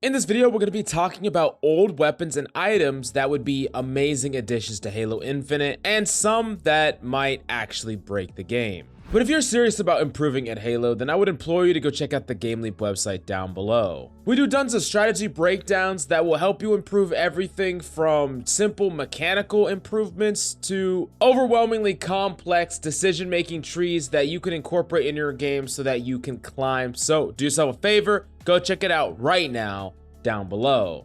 In this video, we're going to be talking about old weapons and items that would be amazing additions to Halo Infinite, and some that might actually break the game. But if you're serious about improving at Halo, then I would implore you to go check out the GameLeap website down below. We do tons of strategy breakdowns that will help you improve everything from simple mechanical improvements to overwhelmingly complex decision-making trees that you can incorporate in your game so that you can climb. So do yourself a favor, go check it out right now down below.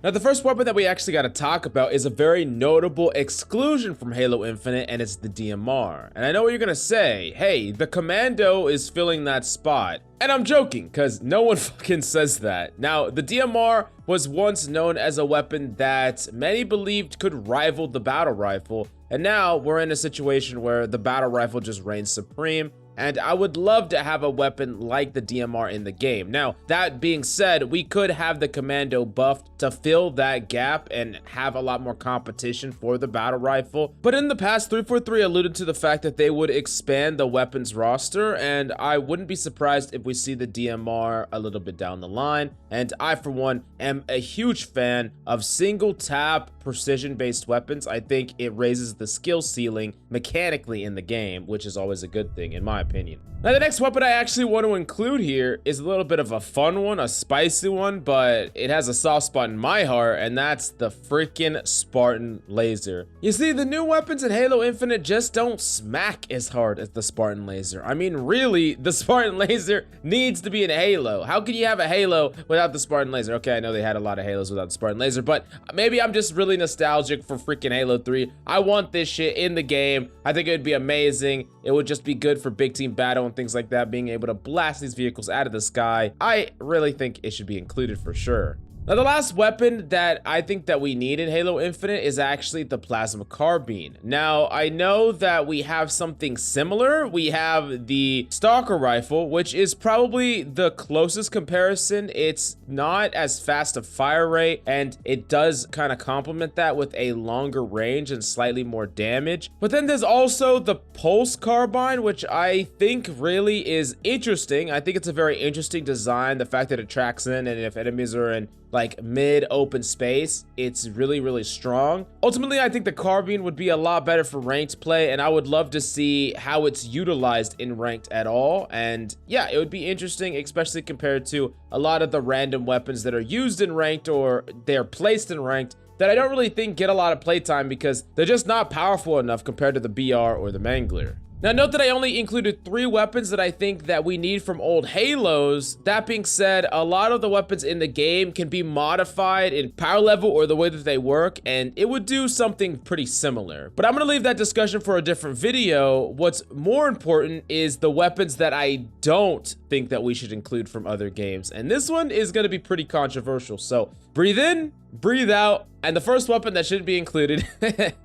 Now, the first weapon that we actually got to talk about is a very notable exclusion from Halo Infinite, and it's the DMR. And I know what you're going to say, hey, the Commando is filling that spot. And I'm joking, because no one fucking says that. Now, the DMR was once known as a weapon that many believed could rival the battle rifle, and now we're in a situation where the battle rifle just reigns supreme. And I would love to have a weapon like the DMR in the game. Now, that being said, we could have the Commando buffed to fill that gap and have a lot more competition for the battle rifle. But in the past, 343 alluded to the fact that they would expand the weapons roster, and I wouldn't be surprised if we see the DMR a little bit down the line. And I, for one, am a huge fan of single tap precision-based weapons. I think it raises the skill ceiling mechanically in the game, which is always a good thing in my opinion. Now, the next weapon I actually want to include here is a little bit of a fun one, a spicy one, but it has a soft spot in my heart, and that's the freaking Spartan laser. You see, the new weapons in Halo Infinite just don't smack as hard as the Spartan laser. I mean, really, the Spartan laser needs to be in Halo. How can you have a Halo without the Spartan laser? Okay, I know they had a lot of Halos without the Spartan laser, but maybe I'm just really nostalgic for freaking Halo 3. I want this shit in the game. I think it would be amazing. It would just be good for big team battle and things like that, being able to blast these vehicles out of the sky. I really think it should be included for sure. Now, the last weapon that I think that we need in Halo Infinite is actually the plasma carbine. Now, I know that we have something similar. We have the stalker rifle, which is probably the closest comparison. It's not as fast a fire rate, and it does kind of complement that with a longer range and slightly more damage. But then there's also the pulse carbine, which I think really is interesting. I think it's a very interesting design. The fact that it tracks in, and if enemies are in like mid open space, it's really strong. Ultimately, I think the carbine would be a lot better for ranked play, and I would love to see how it's utilized in ranked at all. And yeah, it would be interesting, especially compared to a lot of the random weapons that are used in ranked or they're placed in ranked that I don't really think get a lot of playtime because they're just not powerful enough compared to the BR or the Mangler. Now, note that I only included 3 weapons that I think that we need from old Halos. That being said, a lot of the weapons in the game can be modified in power level or the way that they work, and it would do something pretty similar. But I'm gonna leave that discussion for a different video. What's more important is the weapons that I don't think that we should include from other games. And this one is gonna be pretty controversial. So breathe in, breathe out. And the first weapon that should be included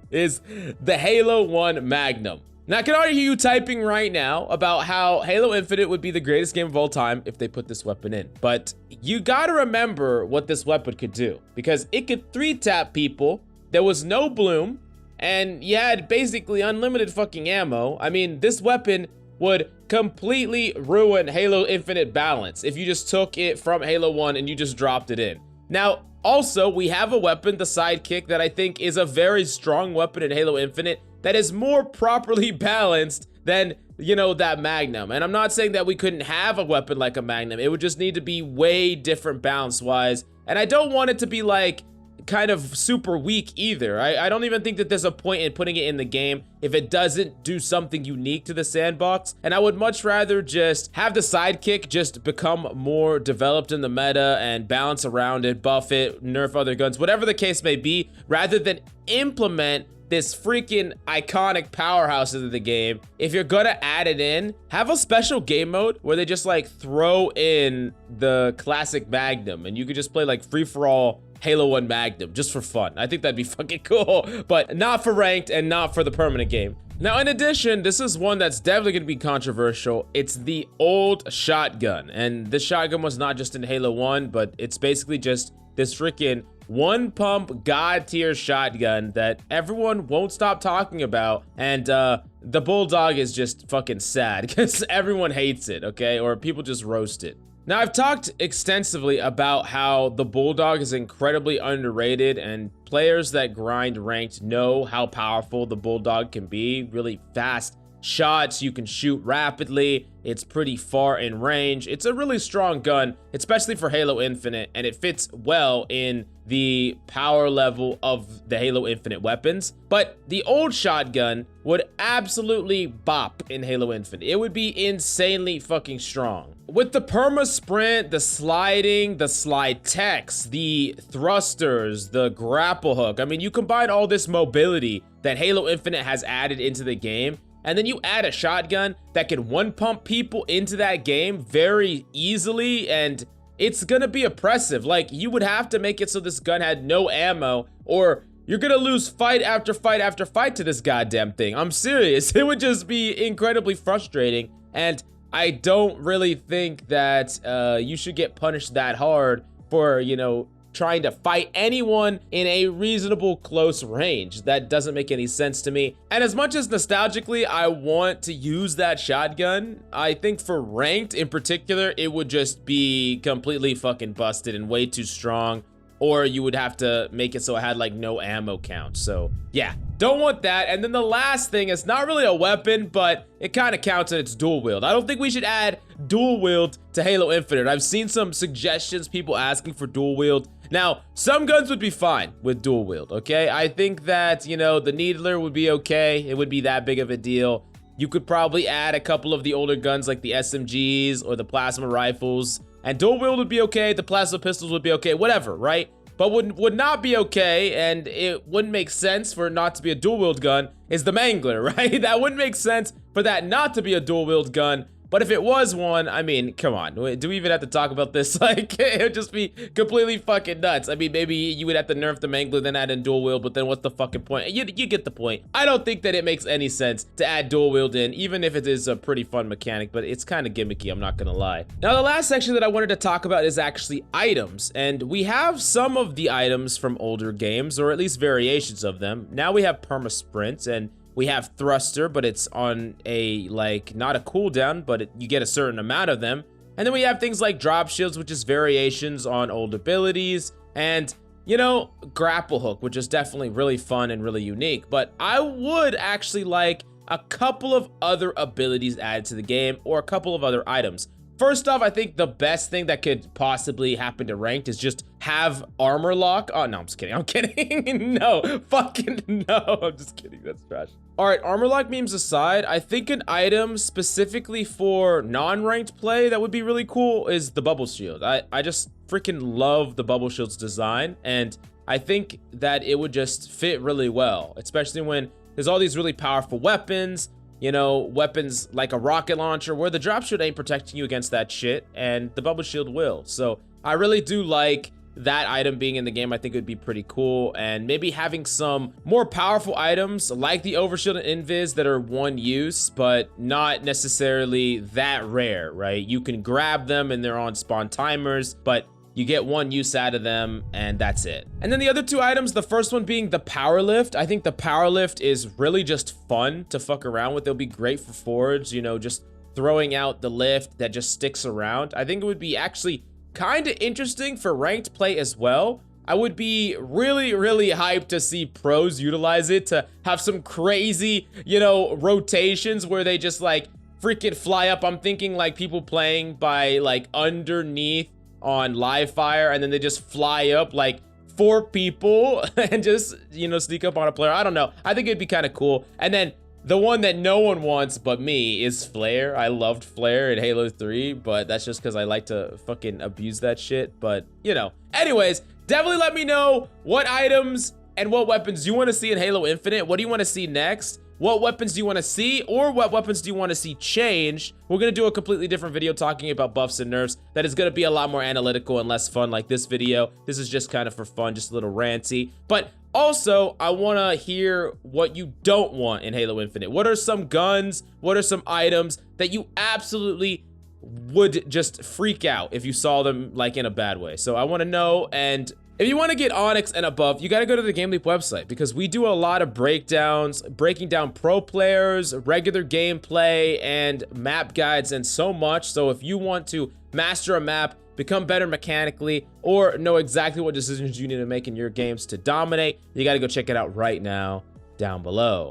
is the Halo 1 Magnum. Now, I can already hear you typing right now about how Halo Infinite would be the greatest game of all time if they put this weapon in. But you gotta remember what this weapon could do, because it could 3-tap people, there was no bloom, and you had basically unlimited fucking ammo. I mean, this weapon would completely ruin Halo Infinite balance if you just took it from Halo 1 and you just dropped it in. Now, also, we have a weapon, the Sidekick, that I think is a very strong weapon in Halo Infinite that is more properly balanced than, you know, that Magnum. And I'm not saying that we couldn't have a weapon like a Magnum. It would just need to be way different balance-wise. And I don't want it to be, like, kind of super weak either. I don't even think that there's a point in putting it in the game if it doesn't do something unique to the sandbox. And I would much rather just have the Sidekick just become more developed in the meta and balance around it, buff it, nerf other guns, whatever the case may be, rather than implement this freaking iconic powerhouse of the game. If you're gonna add it in, have a special game mode where they just like throw in the classic Magnum and you could just play like free-for-all Halo 1 Magnum just for fun. I think that'd be fucking cool, but not for ranked and not for the permanent game. Now, in addition, this is one that's definitely gonna be controversial. It's the old shotgun, and this shotgun was not just in Halo 1, but it's basically just this freaking 1-pump god tier shotgun that everyone won't stop talking about, and the Bulldog is just fucking sad because everyone hates it, okay, or people just roast it. Now, I've talked extensively about how the Bulldog is incredibly underrated, and players that grind ranked know how powerful the Bulldog can be. Really fast shots, you can shoot rapidly, it's pretty far in range. It's a really strong gun, especially for Halo Infinite, and it fits well in the power level of the Halo Infinite weapons. But the old shotgun would absolutely bop in Halo Infinite. It would be insanely fucking strong. With the perma sprint, the sliding, the slide text, the thrusters, the grapple hook, I mean, you combine all this mobility that Halo Infinite has added into the game, and then you add a shotgun that can one-pump people into that game very easily, and it's gonna be oppressive. Like, you would have to make it so this gun had no ammo, or you're gonna lose fight after fight after fight to this goddamn thing. I'm serious. It would just be incredibly frustrating, and I don't really think that you should get punished that hard for, you know, trying to fight anyone in a reasonable close range. That doesn't make any sense to me. And as much as nostalgically I want to use that shotgun, I think for ranked in particular, it would just be completely fucking busted and way too strong, or you would have to make it so it had like no ammo count. So yeah, don't want that. And then the last thing is not really a weapon, but it kind of counts and it's dual wield. I don't think we should add dual wield to Halo Infinite. I've seen some suggestions, people asking for dual wield. Now, some guns would be fine with dual wield, okay? I think that, you know, the Needler would be okay. It would be that big of a deal. You could probably add a couple of the older guns like the SMGs or the plasma rifles, and dual wield would be okay. The plasma pistols would be okay, whatever, right? But would not be okay, and it wouldn't make sense for it not to be a dual wield gun, is the Mangler, right? That wouldn't make sense for that not to be a dual wield gun. But if it was one, I mean, come on, do we even have to talk about this? Like, it would just be completely fucking nuts. I mean, maybe you would have to nerf the Mangler, then add in dual wield, but then what's the fucking point? You get the point. I don't think that it makes any sense to add dual wield in, even if it is a pretty fun mechanic, but it's kind of gimmicky, I'm not gonna lie. Now, the last section that I wanted to talk about is actually items, and we have some of the items from older games, or at least variations of them. Now we have perma sprint, and we have thruster, but it's on a, like, not a cooldown, but you get a certain amount of them. And then we have things like drop shields, which is variations on old abilities. And, you know, grapple hook, which is definitely really fun and really unique. But I would actually like a couple of other abilities added to the game, or a couple of other items. First off, I think the best thing that could possibly happen to ranked is just have armor lock. Oh, no, I'm just kidding. I'm kidding. No, fucking no. I'm just kidding. That's trash. All right, armor lock memes aside, I think an item specifically for non-ranked play that would be really cool is the bubble shield. I just freaking love the bubble shield's design, and I think that it would just fit really well, especially when there's all these really powerful weapons. You know, weapons like a rocket launcher where the drop shield ain't protecting you against that shit, and the bubble shield will. So I really do like that item being in the game. I think it would be pretty cool, and maybe having some more powerful items like the overshield and invis that are one use, but not necessarily that rare, right? You can grab them and they're on spawn timers, but you get one use out of them, and that's it. And then the other two items, the first one being the power lift. I think the power lift is really just fun to fuck around with. It'll be great for forwards, you know, just throwing out the lift that just sticks around. I think it would be actually kind of interesting for ranked play as well. I would be really, really hyped to see pros utilize it to have some crazy, you know, rotations where they just like freaking fly up. I'm thinking like people playing by like underneath on live fire, and then they just fly up like 4 people and just, you know, sneak up on a player. I don't know. I think it'd be kind of cool. And then the one that no one wants but me is flare. I loved flare in Halo 3, but that's just because I like to fucking abuse that shit. But, you know. Anyways, definitely let me know what items and what weapons you want to see in Halo Infinite. What do you want to see next? What weapons do you want to see, or what weapons do you want to see changed? We're going to do a completely different video talking about buffs and nerfs that is going to be a lot more analytical and less fun like this video. This is just kind of for fun, just a little ranty. But also, I want to hear what you don't want in Halo Infinite. What are some guns? What are some items that you absolutely would just freak out if you saw them like in a bad way? So I want to know. And if you want to get Onyx and above, you got to go to the GameLeap website, because we do a lot of breakdowns, breaking down pro players, regular gameplay, and map guides, and so much. So if you want to master a map, become better mechanically, or know exactly what decisions you need to make in your games to dominate, you gotta go check it out right now down below.